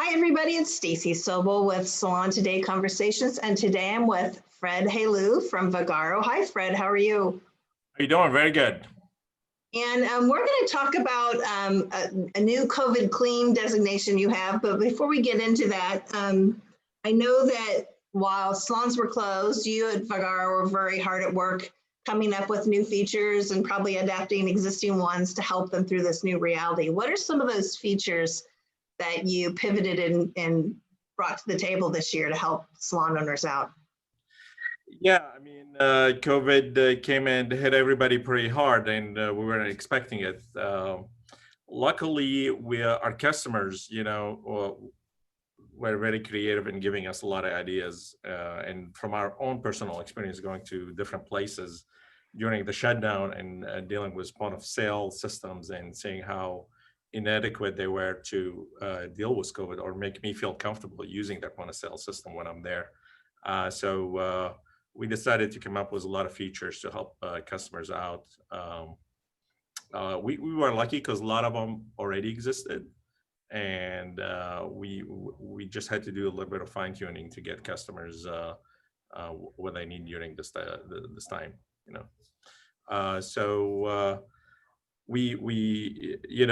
Hi, everybody. It's Stacy Sobel with Salon Today Conversations, and today I'm with Fred Helou from Vagaro. Hi, Fred. How are you? How you doing? Very good. And we're going to talk about a new COVIDClean designation you have. But before we get into that, I know that while salons were closed, you at Vagaro were very hard at work coming up with new features and probably adapting existing ones to help them through this new reality. What are some of those features that you pivoted and brought to the table this year to help salon owners out? Yeah, I mean, COVID came and hit everybody pretty hard, and we weren't expecting it. Luckily, our customers, were very creative in giving us a lot of ideas. And from our own personal experience going to different places during the shutdown and dealing with point of sale systems and seeing how inadequate they were to deal with COVID or make me feel comfortable using their point of sale system when I'm there. So we decided to come up with a lot of features to help customers out. We were lucky because a lot of them already existed, and we just had to do a little bit of fine tuning to get customers what they need during this time.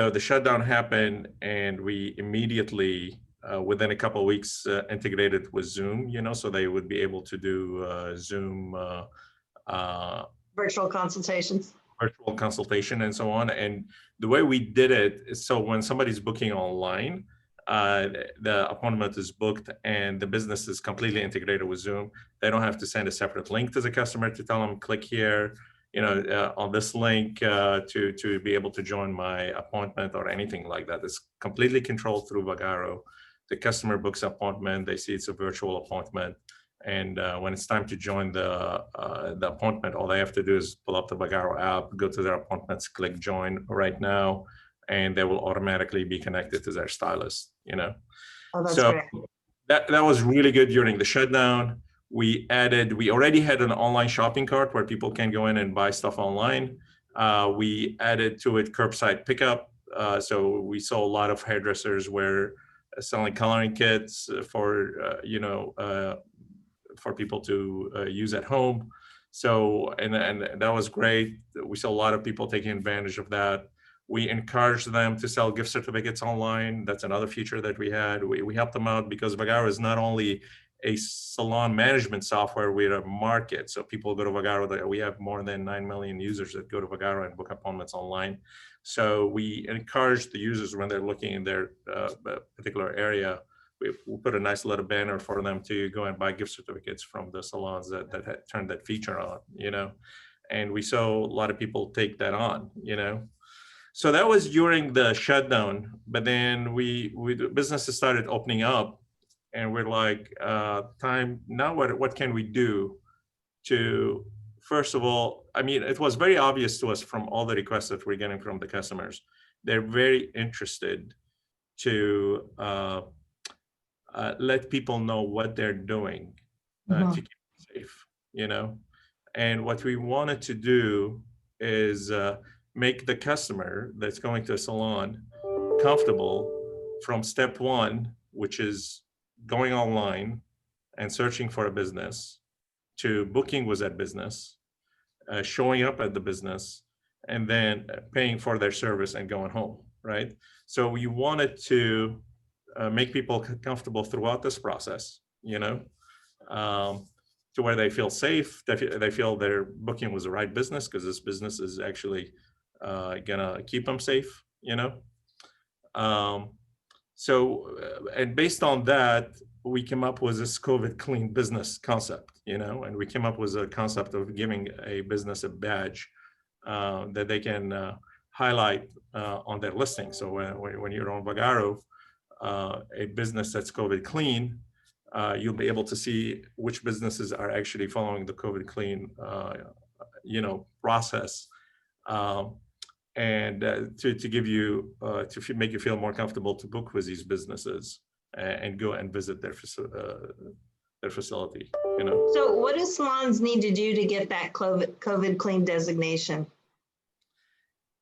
The shutdown happened, and we immediately, within a couple of weeks, integrated with Zoom, so they would be able to do Zoom virtual consultations, virtual consultation, and so on. And the way we did it is, so when somebody's booking online, the appointment is booked and the business is completely integrated with Zoom. They don't have to send a separate link to the customer to tell them, click here, on this link to be able to join my appointment or anything like that. It's completely controlled through Vagaro. The customer books appointment, they see it's a virtual appointment. And when it's time to join the appointment, all they have to do is pull up the Vagaro app, go to their appointments, click join right now, and they will automatically be connected to their stylist, Oh, that's so great. that was really good during the shutdown. We already had an online shopping cart where people can go in and buy stuff online. We added to it curbside pickup. So we saw a lot of hairdressers were selling coloring kits for people to use at home. So, and that was great. We saw a lot of people taking advantage of that. We encouraged them to sell gift certificates online. That's another feature that we had. We helped them out because Vagaro is not only a salon management software, we're a market. So people go to Vagaro. We have more than 9 million users that go to Vagaro and book appointments online. So we encourage the users when they're looking in their particular area, we put a nice little banner for them to go and buy gift certificates from the salons that had turned that feature on, and we saw a lot of people take that on, So that was during the shutdown, but then the businesses started opening up, and we're like, time now. What can we do to, first of all, I mean, it was very obvious to us from all the requests that we're getting from the customers. They're very interested to let people know what they're doing to keep them safe, And what we wanted to do is make the customer that's going to a salon comfortable from step one, which is going online and searching for a business, to booking with that business, showing up at the business, and then paying for their service and going home, right? So we wanted to make people comfortable throughout this process, to where they feel safe, they feel their booking was the right business because this business is actually gonna keep them safe, and based on that, we came up with this COVIDClean business concept, and we came up with a concept of giving a business a badge that they can highlight on their listing. So when you're on Vagaro, a business that's COVIDClean, you'll be able to see which businesses are actually following the COVIDClean, process. And to give you, to make you feel more comfortable to book with these businesses and go and visit their facility, So what do salons need to do to get that COVIDClean designation?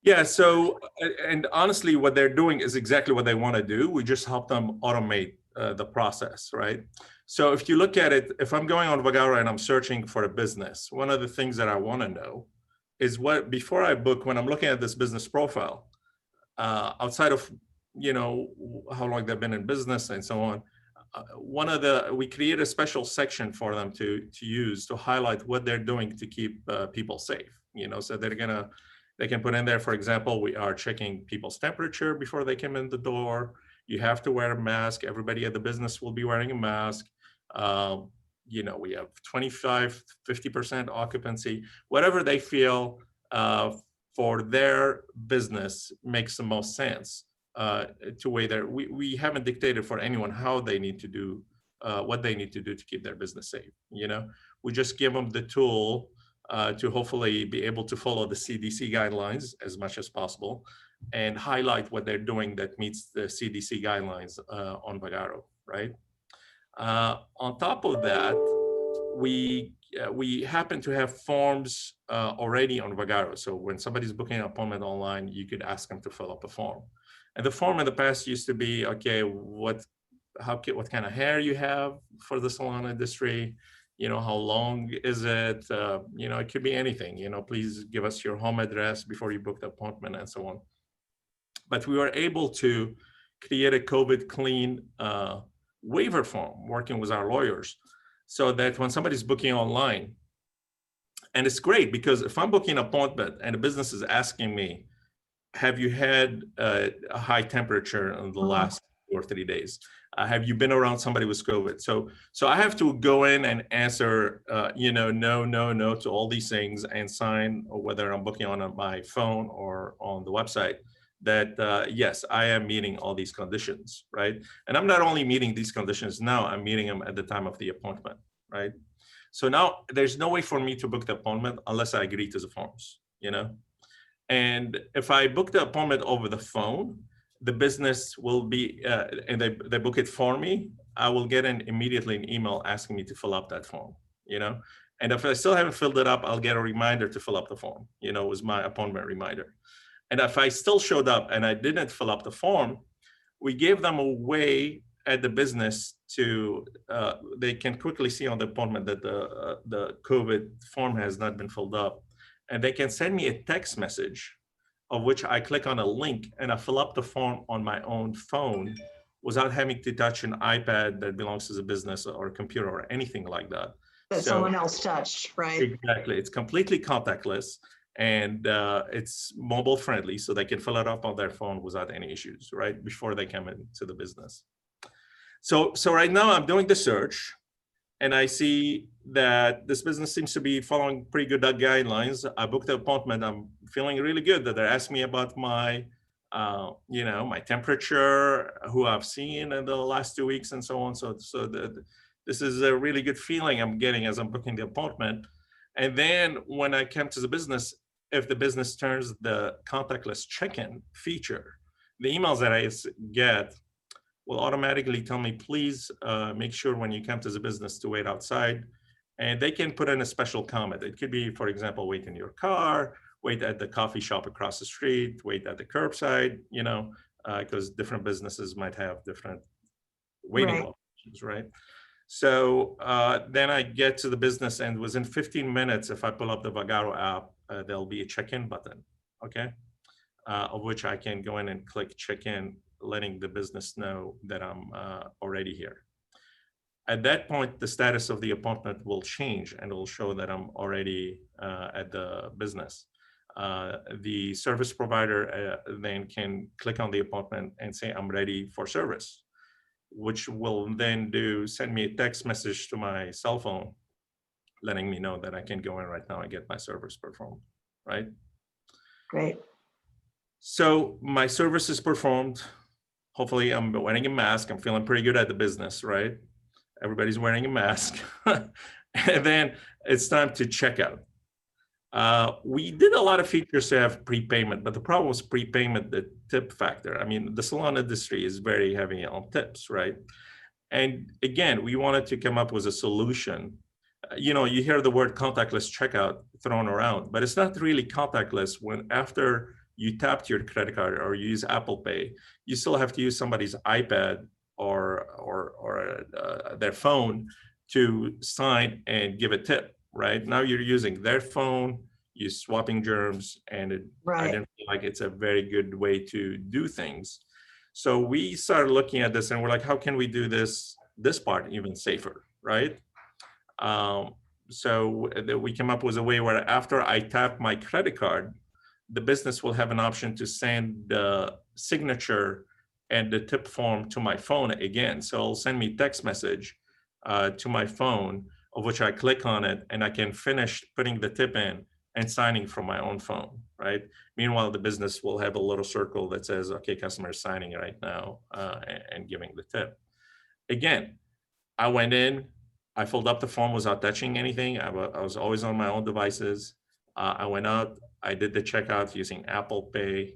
Yeah, so, and honestly, what they're doing is exactly what they want to do. We just help them automate the process, right? So if you look at it, if I'm going on Vagaro and I'm searching for a business, one of the things that I want to know is what, before I book, when I'm looking at this business profile, outside of, how long they've been in business and so on, we create a special section for them to use to highlight what they're doing to keep people safe, so they can put in there, for example, we are checking people's temperature before they come in the door. You have to wear a mask. Everybody at the business will be wearing a mask. We have 25, 50% occupancy, whatever they feel for their business makes the most sense to way there. We haven't dictated for anyone how they need to do, what they need to do to keep their business safe. We just give them the tool to hopefully be able to follow the CDC guidelines as much as possible and highlight what they're doing that meets the CDC guidelines on Vagaro, right? On top of that, we happen to have forms already on Vagaro. So when somebody's booking an appointment online, you could ask them to fill up a form. And the form in the past used to be, okay, what kind of hair you have for the salon industry, how long is it? It could be anything, please give us your home address before you book the appointment and so on. But we were able to create a COVIDClean waiver form working with our lawyers so that when somebody's booking online, and it's great because if I'm booking an appointment and a business is asking me, have you had a high temperature in the last 2 or 3 days? Have you been around somebody with COVID? So I have to go in and answer, no to all these things and sign, or whether I'm booking on my phone or on the website, that yes, I am meeting all these conditions, right? And I'm not only meeting these conditions now, I'm meeting them at the time of the appointment, right? So now there's no way for me to book the appointment unless I agree to the forms, And if I book the appointment over the phone, the business will be, and they book it for me, I will get immediately an email asking me to fill up that form, And if I still haven't filled it up, I'll get a reminder to fill up the form, with my appointment reminder. And if I still showed up and I didn't fill up the form, we gave them a way at the business to, they can quickly see on the appointment that the COVID form has not been filled up. And they can send me a text message of which I click on a link and I fill up the form on my own phone without having to touch an iPad that belongs to the business or a computer or anything like that. That someone else touched, right? Exactly. It's completely contactless and it's mobile friendly, so they can fill it up on their phone without any issues, right? Before they come into the business. So right now I'm doing the search. And I see that this business seems to be following pretty good guidelines. I booked the appointment. I'm feeling really good that they're asking me about my, my temperature, who I've seen in the last 2 weeks and so on. So this is a really good feeling I'm getting as I'm booking the appointment. And then when I come to the business, if the business turns the contactless check-in feature, the emails that I get will automatically tell me, please make sure when you come to the business to wait outside. And they can put in a special comment. It could be, for example, wait in your car, wait at the coffee shop across the street, wait at the curbside, because different businesses might have different waiting options, right? So then I get to the business and within 15 minutes, if I pull up the Vagaro app, there'll be a check-in button, okay? Of which I can go in and click check-in, letting the business know that I'm already here. At that point, the status of the appointment will change and it will show that I'm already at the business. The service provider then can click on the appointment and say, I'm ready for service, which will then send me a text message to my cell phone, letting me know that I can go in right now and get my service performed, right? Great. So my service is performed. Hopefully I'm wearing a mask. I'm feeling pretty good at the business, right? Everybody's wearing a mask. And then it's time to check out. We did a lot of features to have prepayment, but the problem was prepayment, the tip factor. I mean, the salon industry is very heavy on tips, right? And again, we wanted to come up with a solution. You hear the word contactless checkout thrown around, but it's not really contactless when after you tapped your credit card or you use Apple Pay, you still have to use somebody's iPad or their phone to sign and give a tip, right? Now you're using their phone, you're swapping germs, and I Right. didn't feel like it's a very good way to do things. So we started looking at this and we're like, how can we do this part even safer, right? So we came up with a way where after I tap my credit card, the business will have an option to send the signature and the tip form to my phone again. So it'll send me text message to my phone, of which I click on it and I can finish putting the tip in and signing from my own phone, right? Meanwhile, the business will have a little circle that says, okay, customer is signing right now and giving the tip. Again, I went in, I filled up the form without touching anything. I was always on my own devices. I went out, I did the checkout using Apple Pay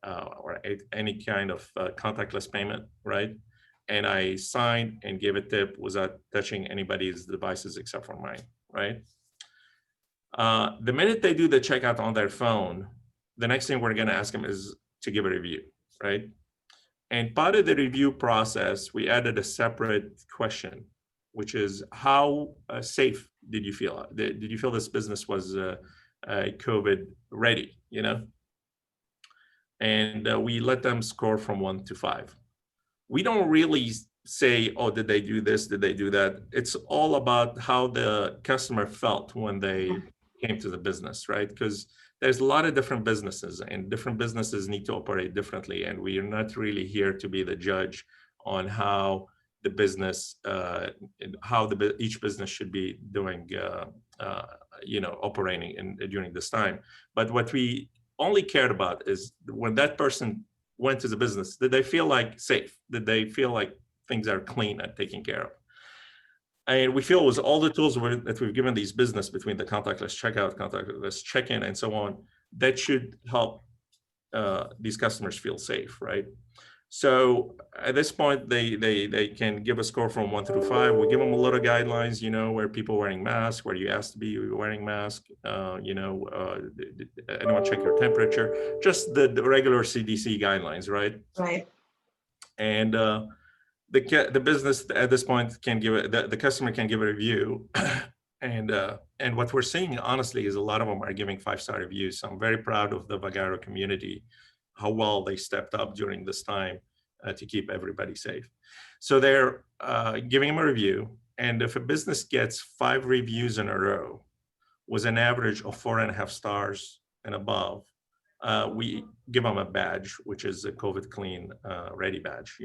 or any kind of contactless payment, right? And I signed and gave a tip without touching anybody's devices except for mine, right? The minute they do the checkout on their phone, the next thing we're going to ask them is to give a review, right? And part of the review process, we added a separate question, which is how safe did you feel? Did you feel this business was COVID ready, you know? And we let them score from 1 to 5. We don't really say, oh, did they do this? Did they do that? It's all about how the customer felt when they came to the business, right? Because there's a lot of different businesses and different businesses need to operate differently. And we are not really here to be the judge on how the business, each business should be doing, operating during this time. But what we only cared about is when that person went to the business, did they feel like safe? Did they feel like things are clean and taken care of? And we feel with all the tools that we've given these business between the contactless checkout, contactless check-in, and so on, that should help these customers feel safe, right? So at this point, they can give a score from 1 through 5. We give them a little guidelines, where people wearing masks, where you asked to be wearing mask, anyone check your temperature, just the regular CDC guidelines, right? Right. And the business at this point can give it, the customer can give a review. And what we're seeing, honestly, is a lot of them are giving 5-star reviews. So I'm very proud of the Vagaro community, how well they stepped up during this time to keep everybody safe. So they're giving them a review. And if a business gets 5 reviews in a row with an average of 4.5 stars and above, we give them a badge, which is a COVIDClean ready badge,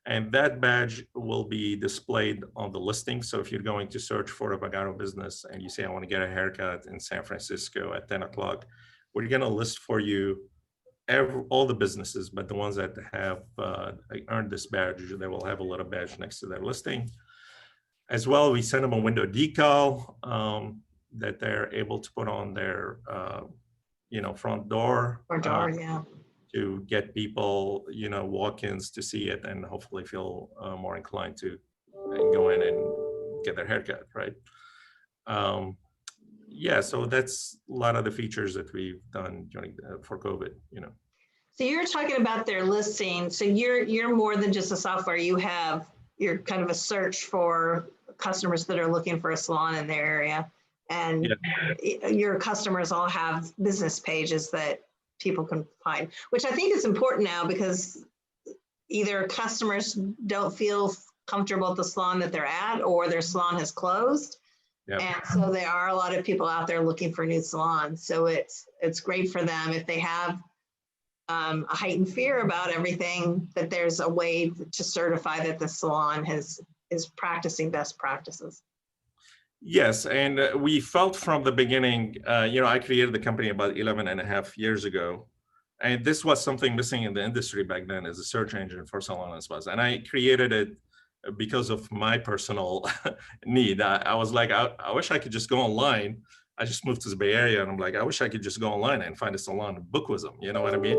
And that badge will be displayed on the listing. So if you're going to search for a Vagaro business and you say, I want to get a haircut in San Francisco at 10 o'clock, we're going to list for you all the businesses, but the ones that have earned this badge, they will have a little badge next to their listing. As well, we send them a window decal that they're able to put on their front door. Or door, yeah. To get people, walk-ins to see it and hopefully feel more inclined to go in and get their haircut, right? So that's a lot of the features that we've done for COVID, So you're talking about their listing. So you're more than just a software. You're kind of a search for customers that are looking for a salon in their area. And your customers all have business pages that people can find, which I think is important now because either customers don't feel comfortable at the salon that they're at or their salon has closed. Yep. And so there are a lot of people out there looking for new salons. So it's great for them if they have a heightened fear about everything, that there's a way to certify that the salon is practicing best practices. Yes, and we felt from the beginning, I created the company about 11.5 years ago, and this was something missing in the industry back then as a search engine for salon and spas. And I created it because of my personal need. I was like, I wish I could just go online. I just moved to the Bay Area, and I'm like, I wish I could just go online and find a salon and book with them. You know what I mean?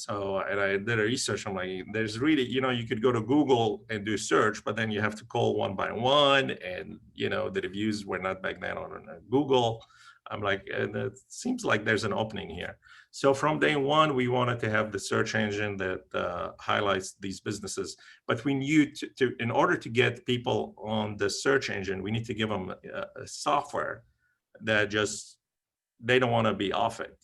And I did a research. I'm like, there's really, you could go to Google and do search, but then you have to call one by one. And, the reviews were not back then on Google. I'm like, and it seems like there's an opening here. So from day one, we wanted to have the search engine that highlights these businesses. But we knew in order to get people on the search engine, we need to give them a software that just, they don't want to be off it,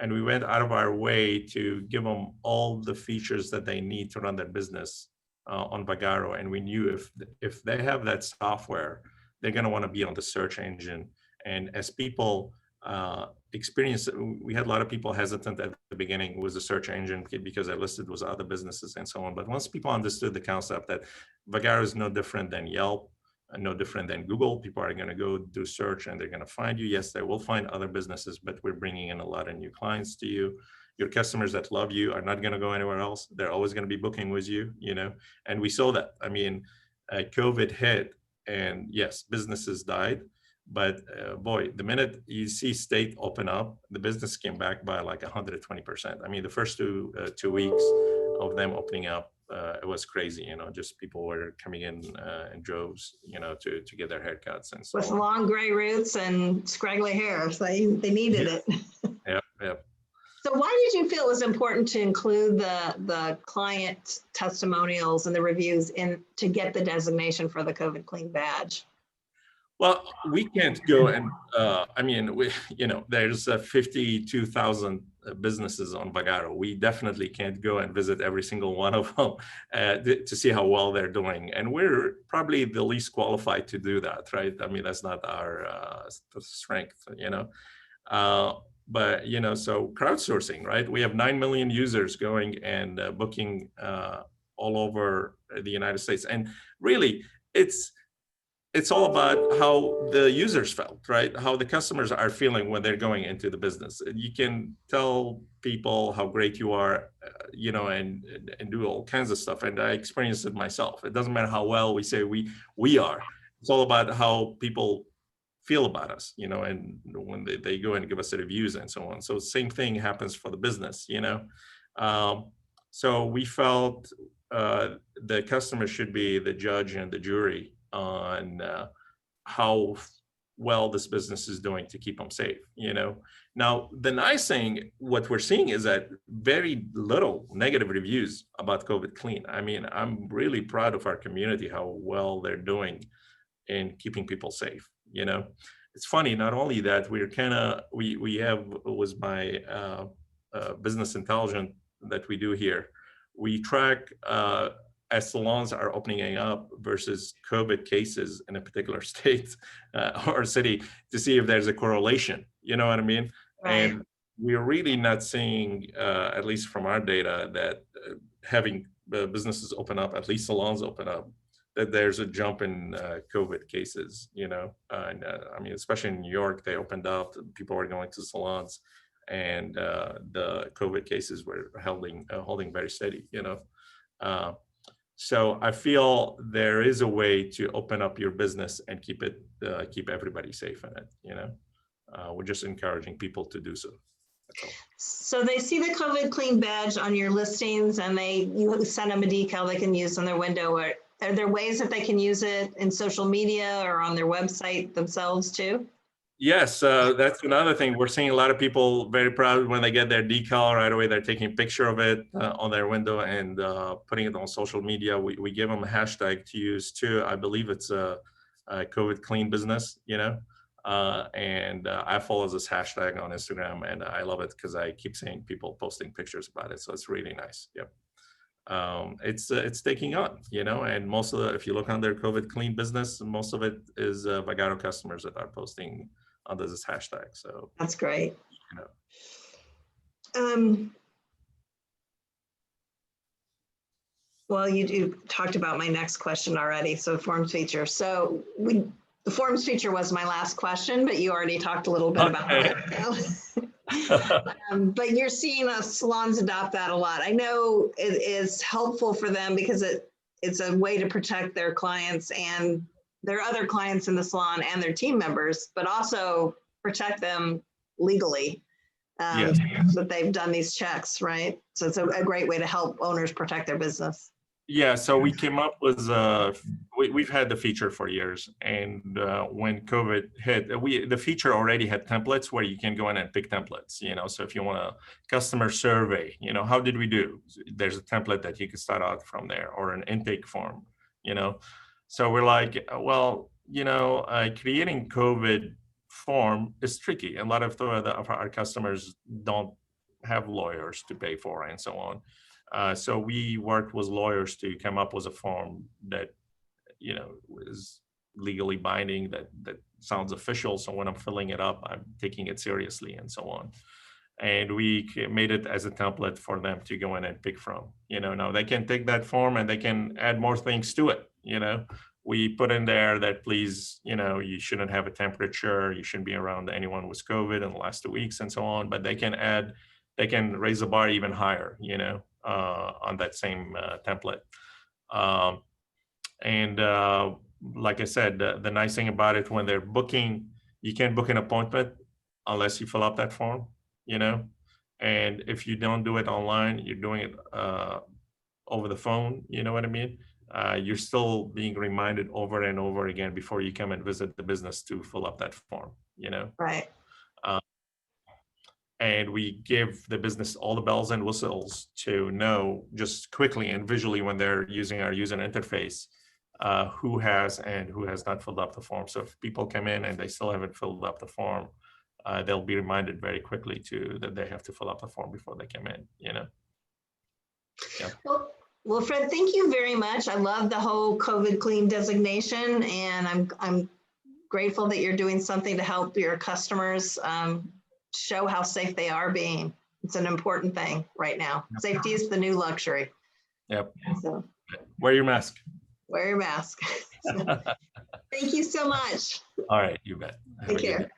And we went out of our way to give them all the features that they need to run their business on Vagaro. And we knew if they have that software, they're going to want to be on the search engine. And as people experience, we had a lot of people hesitant at the beginning with the search engine because I listed with other businesses and so on. But once people understood the concept that Vagaro is no different than Yelp, no different than Google, people are going to go do search and they're going to find you. Yes, they will find other businesses, but we're bringing in a lot of new clients to you. Your customers that love you are not going to go anywhere else. They're always going to be booking with you, and we saw that. I mean, COVID hit and yes, businesses died. But boy, the minute you see state open up, the business came back by like 120%. I mean, the first two weeks of them opening up, it was crazy. Just people were coming in droves, to get their haircuts and so with on. Long gray roots and scraggly hair, so they needed it. Yeah. So why did you feel it was important to include the client testimonials and the reviews to get the designation for the COVIDClean badge? Well, we can't go and, there's 52,000 businesses on Vagaro. We definitely can't go and visit every single one of them to see how well they're doing. And we're probably the least qualified to do that, right? I mean, that's not our strength, But, so crowdsourcing, right? We have 9 million users going and booking all over the United States. And really, it's all about how the users felt, right? How the customers are feeling when they're going into the business. You can tell people how great you are, and do all kinds of stuff. And I experienced it myself. It doesn't matter how well we say we are. It's all about how people feel about us, and when they go and give us the reviews and so on. So same thing happens for the business, So we felt the customer should be the judge and the jury on how well this business is doing to keep them safe, Now, the nice thing, what we're seeing is that very little negative reviews about COVIDClean. I mean, I'm really proud of our community, how well they're doing in keeping people safe, It's funny, not only that, we have, was my business intelligence that we do here, we track as salons are opening up versus COVID cases in a particular state or city to see if there's a correlation, you know what I mean? Right. And we're really not seeing, at least from our data, that having businesses open up, at least salons open up, that there's a jump in COVID cases, and I mean, especially in New York, they opened up, people were going to salons and the COVID cases were holding very steady, So I feel there is a way to open up your business and keep everybody safe in it. We're just encouraging people to do so. That's all. So they see the COVIDClean badge on your listings, and you send them a decal they can use on their window. Or are there ways that they can use it in social media or on their website themselves too? Yes, that's another thing. We're seeing a lot of people very proud when they get their decal right away. They're taking a picture of it on their window and putting it on social media. We give them a hashtag to use too. I believe it's a COVIDClean business, and I follow this hashtag on Instagram, and I love it because I keep seeing people posting pictures about it. So it's really nice. Yep. It's taking on, and most of if you look on their COVIDClean business, most of it is Vagaro customers that are posting under this hashtag. So that's great. Well, you talked about my next question already. So forms feature. So the forms feature was my last question, but you already talked a little bit about it. But you're seeing salons adopt that a lot. I know it is helpful for them because it's a way to protect their clients and their other clients in the salon and their team members, but also protect them legally. Yes. That they've done these checks, right? So it's a great way to help owners protect their business. Yeah, so we came up with, we've had the feature for years, and when COVID hit, the feature already had templates where you can go in and pick templates, so if you want a customer survey, how did we do? There's a template that you can start out from there, or an intake form, So we're like, well, creating COVID form is tricky. A lot of our customers don't have lawyers to pay for and so on. So we worked with lawyers to come up with a form that, is legally binding, that sounds official. So when I'm filling it up, I'm taking it seriously and so on. And we made it as a template for them to go in and pick from. Now they can take that form and they can add more things to it. We put in there that please, you shouldn't have a temperature, you shouldn't be around anyone with COVID in the last 2 weeks and so on. But they can raise the bar even higher, on that same template. Like I said, the nice thing about it, when they're booking, you can't book an appointment unless you fill out that form, and if you don't do it online, you're doing it over the phone, you know what I mean? You're still being reminded over and over again before you come and visit the business to fill up that form, Right. And we give the business all the bells and whistles to know just quickly and visually when they're using our user interface, who has and who has not filled up the form. So if people come in and they still haven't filled up the form, they'll be reminded very quickly that they have to fill up the form before they come in, Yeah. Well, Fred, thank you very much. I love the whole COVIDClean designation, and I'm grateful that you're doing something to help your customers show how safe they are being. It's an important thing right now. Yep. Safety is the new luxury. Yep. So wear your mask. Wear your mask. Thank you so much. All right, you bet. Take care.